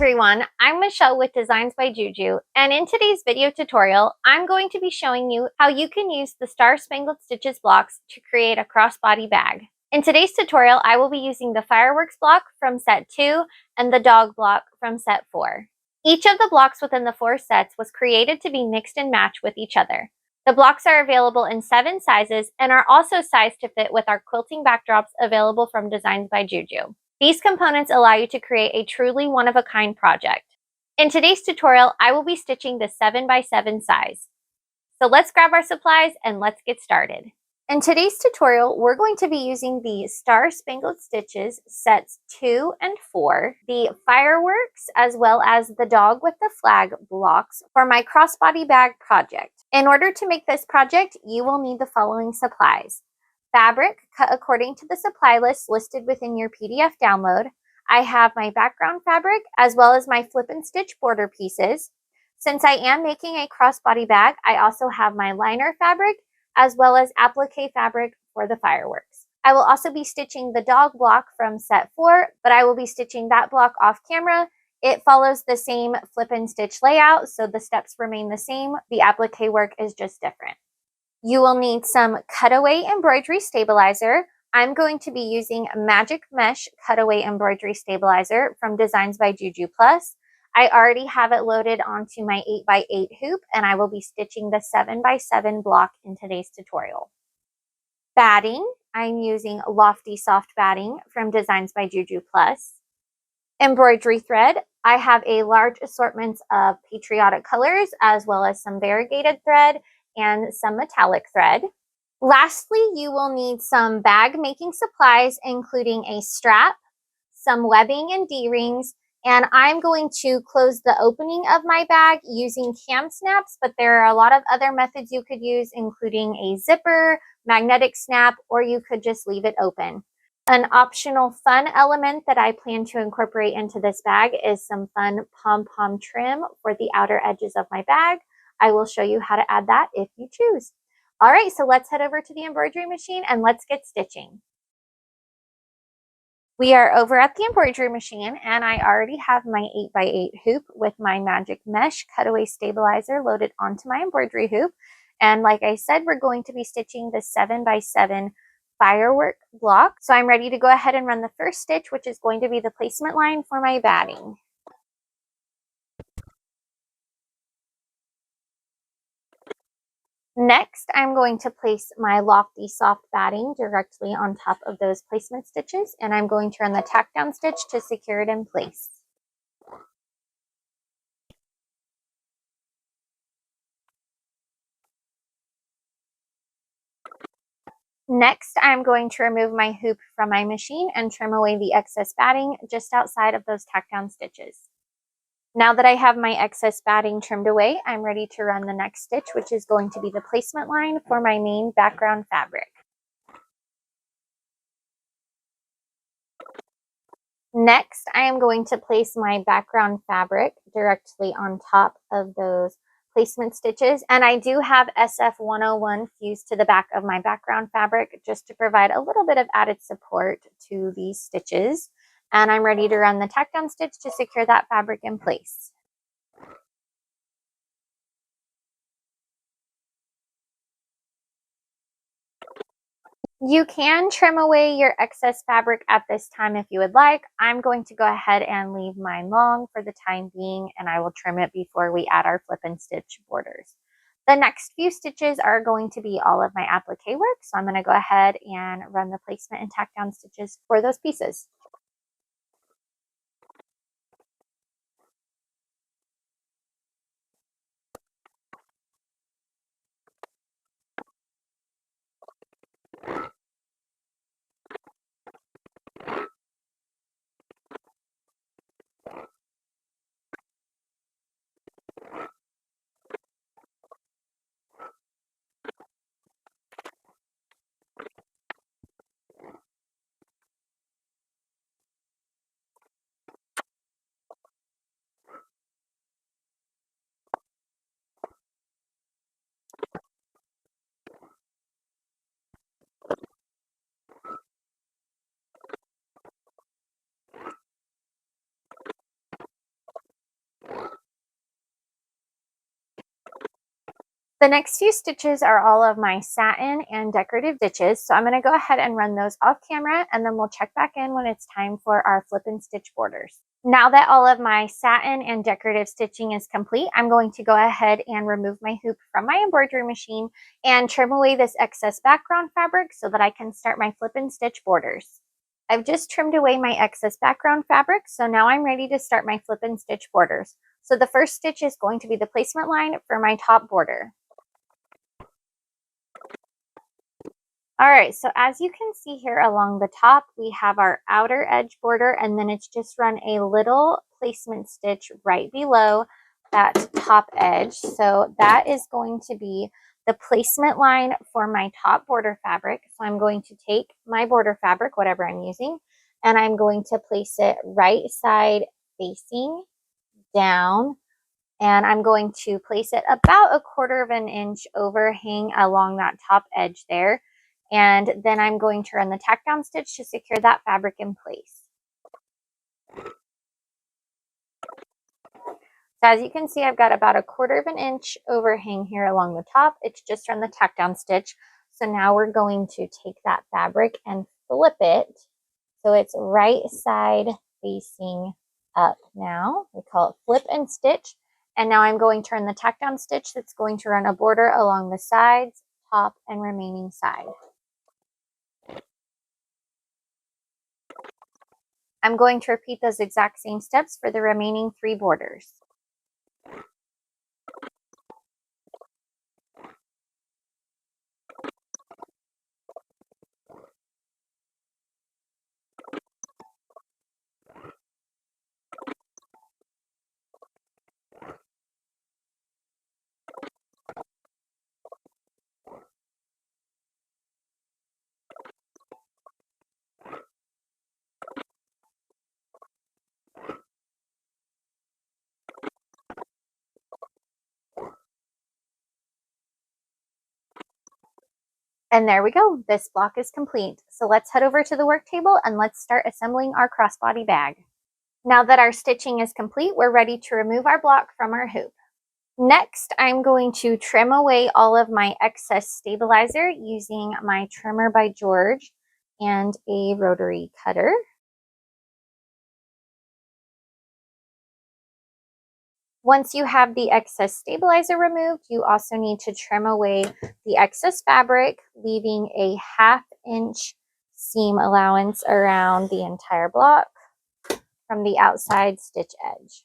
everyone, I'm Michelle with Designs by JuJu, and in today's video tutorial, I'm going to be showing you how you can use the Star Spangled Stitches blocks to create a crossbody bag. In today's tutorial, I will be using the fireworks block from set 2 and the dog block from set 4. Each of the blocks within the 4 sets was created to be mixed and matched with each other. The blocks are available in 7 sizes and are also sized to fit with our quilting backdrops available from Designs by JuJu. These components allow you to create a truly one-of-a-kind project. In today's tutorial, I will be stitching the 7x7 size. So let's grab our supplies and let's get started. In today's tutorial, we're going to be using the Star Spangled Stitches sets 2 and 4, the fireworks, as well as the dog with the flag blocks for my crossbody bag project. In order to make this project, you will need the following supplies. Fabric cut according to the supply list listed within your PDF download. I have my background fabric as well as my flip and stitch border pieces. Since I am making a crossbody bag, I also have my liner fabric as well as applique fabric for the fireworks. I will also be stitching the dog block from set 4, but I will be stitching that block off camera. It follows the same flip and stitch layout, so the steps remain the same. The applique work is just different. You will need some cutaway embroidery stabilizer. I'm going to be using magicMESH cutaway embroidery stabilizer from Designs by JuJu Plus. I already have it loaded onto my 8x8 hoop, and I will be stitching the 7x7 block in today's tutorial. Batting. I'm using Lofty Soft Batting from Designs by JuJu Plus. Embroidery thread. I have a large assortment of patriotic colors as well as some variegated thread and some metallic thread. Lastly, you will need some bag making supplies, including a strap, some webbing and D-rings, and I'm going to close the opening of my bag using cam snaps, but there are a lot of other methods you could use, including a zipper, magnetic snap, or you could just leave it open. An optional fun element that I plan to incorporate into this bag is some fun pom-pom trim for the outer edges of my bag. I will show you how to add that if you choose. All right, so let's head over to the embroidery machine and let's get stitching. We are over at the embroidery machine and I already have my 8x8 hoop with my magicMESH cutaway stabilizer loaded onto my embroidery hoop. And like I said, we're going to be stitching the 7x7 firework block. So I'm ready to go ahead and run the first stitch, which is going to be the placement line for my batting. Next, I'm going to place my Lofty Soft Batting directly on top of those placement stitches, and I'm going to run the tack down stitch to secure it in place. Next, I'm going to remove my hoop from my machine and trim away the excess batting just outside of those tack down stitches. Now that I have my excess batting trimmed away, I'm ready to run the next stitch, which is going to be the placement line for my main background fabric. Next, I am going to place my background fabric directly on top of those placement stitches, and I do have SF101 fused to the back of my background fabric just to provide a little bit of added support to these stitches. And I'm ready to run the tack down stitch to secure that fabric in place. You can trim away your excess fabric at this time if you would like. I'm going to go ahead and leave mine long for the time being, and I will trim it before we add our flip and stitch borders. The next few stitches are going to be all of my applique work, so I'm going to go ahead and run the placement and tack down stitches for those pieces. The next few stitches are all of my satin and decorative stitches, so I'm going to go ahead and run those off camera, and then we'll check back in when it's time for our flip and stitch borders. Now that all of my satin and decorative stitching is complete, I'm going to go ahead and remove my hoop from my embroidery machine and trim away this excess background fabric so that I can start my flip and stitch borders. I've just trimmed away my excess background fabric, so now I'm ready to start my flip and stitch borders. So the first stitch is going to be the placement line for my top border. All right, so as you can see here along the top, we have our outer edge border, and then it's just run a little placement stitch right below that top edge. So that is going to be the placement line for my top border fabric. So I'm going to take my border fabric, whatever I'm using, and I'm going to place it right side facing down. And I'm going to place it about 1/4 of an inch overhang along that top edge there. And then I'm going to run the tack down stitch to secure that fabric in place. So as you can see, I've got about 1/4 of an inch overhang here along the top. It's just run the tack down stitch. So now we're going to take that fabric and flip it so it's right side facing up now. We call it flip and stitch. And now I'm going to run the tack down stitch that's going to run a border along the sides, top, and remaining side. I'm going to repeat those exact same steps for the remaining 3 borders. And there we go. This block is complete. So let's head over to the work table and let's start assembling our crossbody bag. Now that our stitching is complete, we're ready to remove our block from our hoop. Next, I'm going to trim away all of my excess stabilizer using my trimmer by George and a rotary cutter. Once you have the excess stabilizer removed, you also need to trim away the excess fabric, leaving a 1/2 inch seam allowance around the entire block from the outside stitch edge.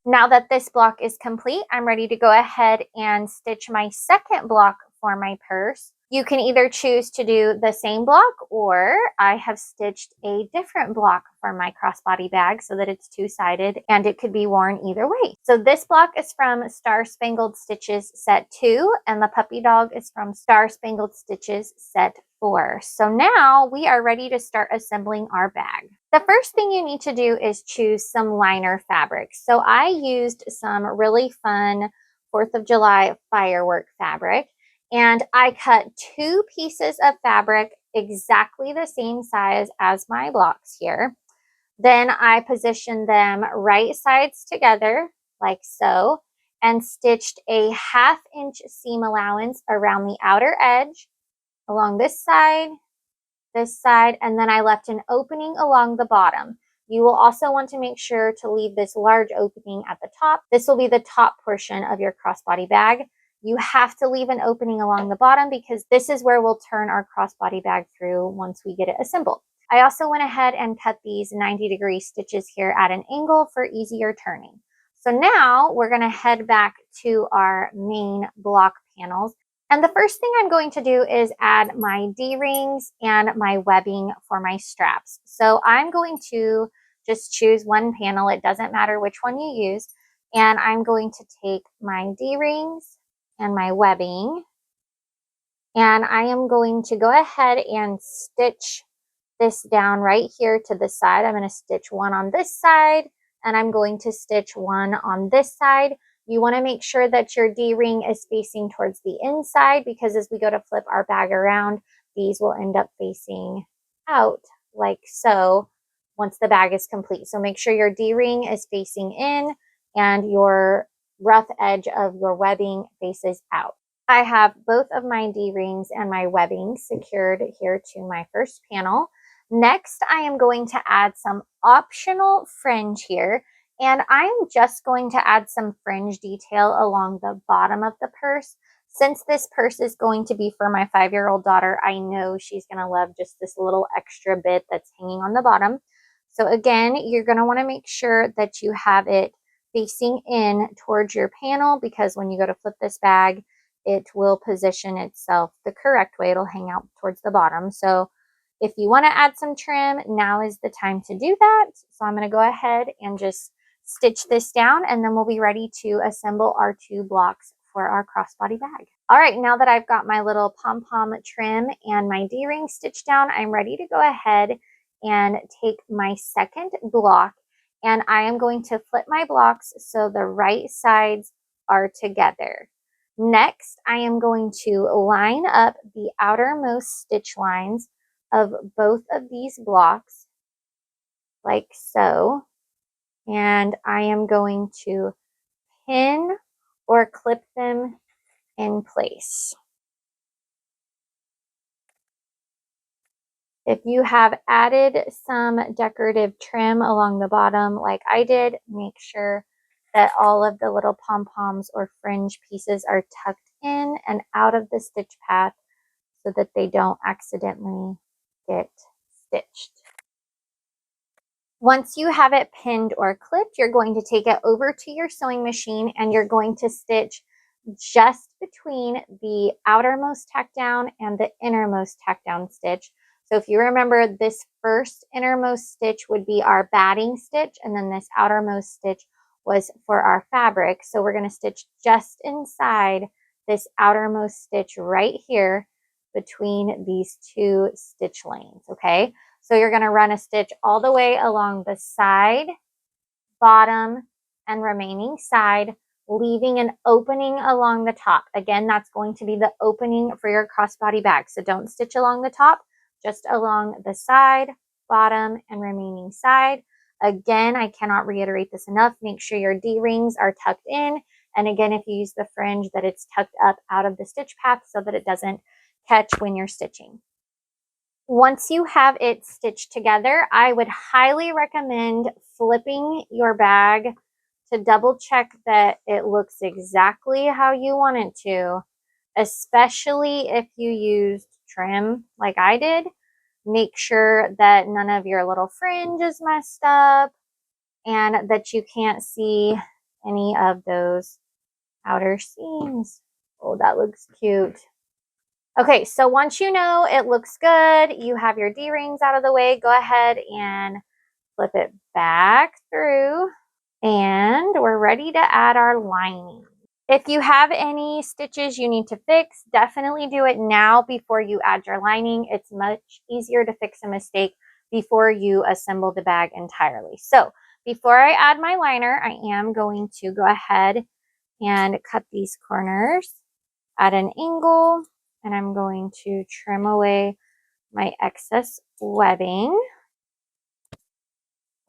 Now that this block is complete, I'm ready to go ahead and stitch my second block for my purse. You can either choose to do the same block, or I have stitched a different block for my crossbody bag so that it's 2-sided and it could be worn either way. So this block is from Star Spangled Stitches set 2, and the puppy dog is from Star Spangled Stitches set 4. So now we are ready to start assembling our bag. The first thing you need to do is choose some liner fabric. So I used some really fun 4th of July firework fabric, and I cut 2 pieces of fabric exactly the same size as my blocks here. Then I positioned them right sides together like so, and stitched a 1/2 inch seam allowance around the outer edge along this side, and then I left an opening along the bottom. You will also want to make sure to leave this large opening at the top. This will be the top portion of your crossbody bag. You have to leave an opening along the bottom because this is where we'll turn our crossbody bag through once we get it assembled. I also went ahead and cut these 90-degree stitches here at an angle for easier turning. So now we're going to head back to our main block panels. And the first thing I'm going to do is add my D-rings and my webbing for my straps. So I'm going to just choose one panel. It doesn't matter which one you use. And I'm going to take my D-rings and my webbing, and I am going to go ahead and stitch this down right here to the side. I'm going to stitch one on this side, and I'm going to stitch one on this side. You want to make sure that your D-ring is facing towards the inside, because as we go to flip our bag around, these will end up facing out like so once the bag is complete. So make sure your D-ring is facing in and your rough edge of your webbing faces out. I have both of my D-rings and my webbing secured here to my first panel. Next, I am going to add some optional fringe here, and I'm just going to add some fringe detail along the bottom of the purse. Since this purse is going to be for my 5-year-old daughter, I know she's going to love just this little extra bit that's hanging on the bottom. So again, you're going to want to make sure that you have it facing in towards your panel, because when you go to flip this bag, it will position itself the correct way. It'll hang out towards the bottom. So if you want to add some trim, now is the time to do that. So I'm going to go ahead and just stitch this down, and then we'll be ready to assemble our 2 blocks for our crossbody bag. All right, now that I've got my little pom-pom trim and my D-ring stitched down, I'm ready to go ahead and take my second block, and I am going to flip my blocks so the right sides are together. Next, I am going to line up the outermost stitch lines of both of these blocks like so, and I am going to pin or clip them in place. If you have added some decorative trim along the bottom like I did, make sure that all of the little pom-poms or fringe pieces are tucked in and out of the stitch path so that they don't accidentally get stitched. Once you have it pinned or clipped, you're going to take it over to your sewing machine, and you're going to stitch just between the outermost tack down and the innermost tack down stitch. So if you remember, this first innermost stitch would be our batting stitch, and then this outermost stitch was for our fabric. So we're going to stitch just inside this outermost stitch right here between these 2 stitch lanes, okay? So you're going to run a stitch all the way along the side, bottom, and remaining side, leaving an opening along the top. Again, that's going to be the opening for your crossbody bag. So don't stitch along the top, just along the side, bottom, and remaining side. Again, I cannot reiterate this enough. Make sure your D-rings are tucked in. And again, if you use the fringe, that it's tucked up out of the stitch path so that it doesn't catch when you're stitching. Once you have it stitched together, I would highly recommend flipping your bag to double check that it looks exactly how you want it to, especially if you used trim like I did. Make sure that none of your little fringe is messed up and that you can't see any of those outer seams. Oh, that looks cute. Okay, so once you know it looks good, you have your D-rings out of the way, go ahead and flip it back through, and we're ready to add our lining. If you have any stitches you need to fix, definitely do it now before you add your lining. It's much easier to fix a mistake before you assemble the bag entirely. So before I add my liner, I am going to go ahead and cut these corners at an angle. And I'm going to trim away my excess webbing.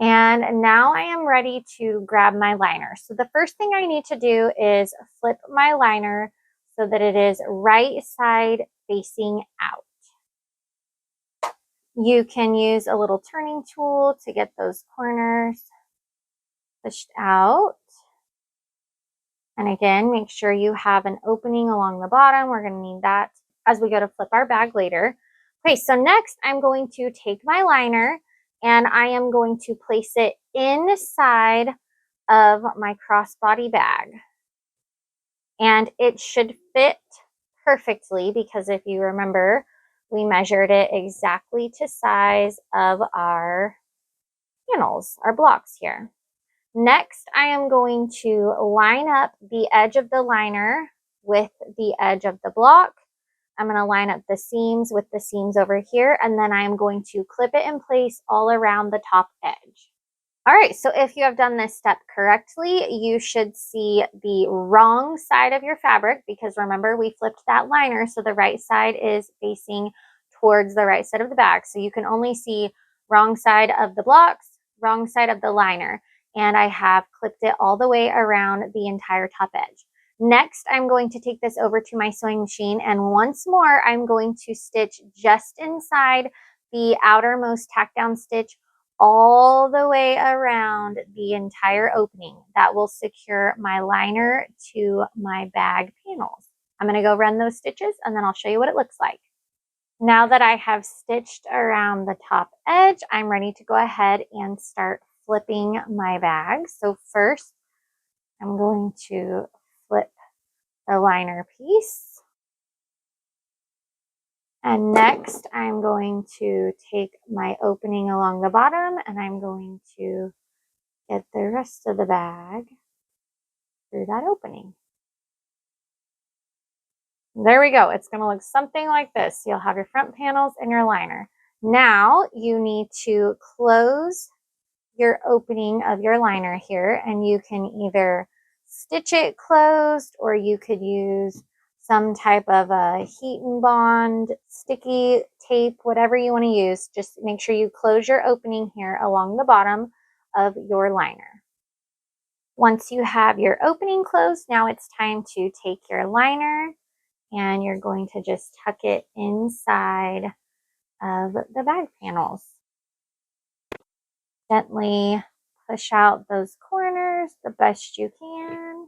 And now I am ready to grab my liner. So the first thing I need to do is flip my liner so that it is right side facing out. You can use a little turning tool to get those corners pushed out. And again, make sure you have an opening along the bottom. We're going to need that as we go to flip our bag later. Okay, so next I'm going to take my liner and I am going to place it inside of my crossbody bag. And it should fit perfectly because if you remember, we measured it exactly to size of our panels, our blocks here. Next, I am going to line up the edge of the liner with the edge of the block. I'm going to line up the seams with the seams over here, and then I am going to clip it in place all around the top edge. All right, so if you have done this step correctly, you should see the wrong side of your fabric because remember, we flipped that liner, so the right side is facing towards the right side of the bag. So you can only see wrong side of the blocks, wrong side of the liner, and I have clipped it all the way around the entire top edge. Next, I'm going to take this over to my sewing machine, and once more, I'm going to stitch just inside the outermost tack down stitch all the way around the entire opening. That will secure my liner to my bag panels. I'm going to go run those stitches and then I'll show you what it looks like. Now that I have stitched around the top edge, I'm ready to go ahead and start flipping my bag. So first, I'm going to flip the liner piece. And next, I'm going to take my opening along the bottom and I'm going to get the rest of the bag through that opening. There we go. It's going to look something like this. You'll have your front panels and your liner. Now you need to close your opening of your liner here, and you can either stitch it closed or you could use some type of a heat and bond, sticky tape, whatever you want to use. Just make sure you close your opening here along the bottom of your liner. Once you have your opening closed, now it's time to take your liner and you're going to just tuck it inside of the bag panels. Gently push out those corners the best you can.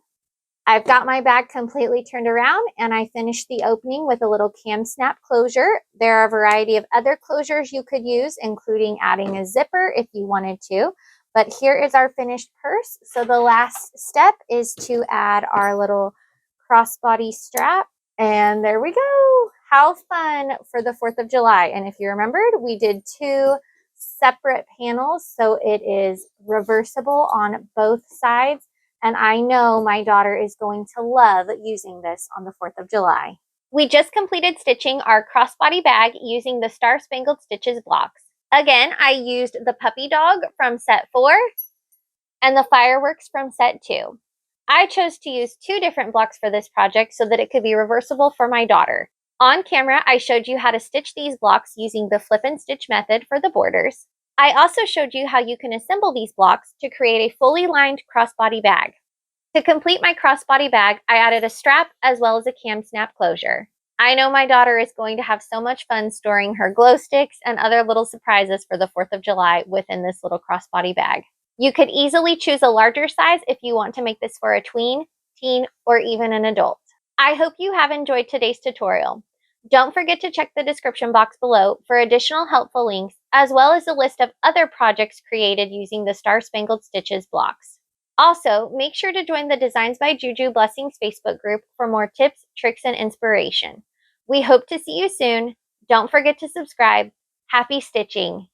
I've got my bag completely turned around and I finished the opening with a little cam snap closure. There are a variety of other closures you could use, including adding a zipper if you wanted to. But here is our finished purse. So the last step is to add our little crossbody strap. And there we go. How fun for the 4th of July. And if you remembered, we did 2 separate panels, so it is reversible on both sides. And I know my daughter is going to love using this on the 4th of July. We just completed stitching our crossbody bag using the Star Spangled Stitches blocks. Again, I used the puppy dog from set 4 and the fireworks from set 2. I chose to use 2 different blocks for this project so that it could be reversible for my daughter. On camera, I showed you how to stitch these blocks using the flip and stitch method for the borders. I also showed you how you can assemble these blocks to create a fully lined crossbody bag. To complete my crossbody bag, I added a strap as well as a cam snap closure. I know my daughter is going to have so much fun storing her glow sticks and other little surprises for the 4th of July within this little crossbody bag. You could easily choose a larger size if you want to make this for a tween, teen, or even an adult. I hope you have enjoyed today's tutorial. Don't forget to check the description box below for additional helpful links, as well as a list of other projects created using the Star Spangled Stitches blocks. Also, make sure to join the Designs by JuJu Blessings Facebook group for more tips, tricks, and inspiration. We hope to see you soon. Don't forget to subscribe. Happy stitching!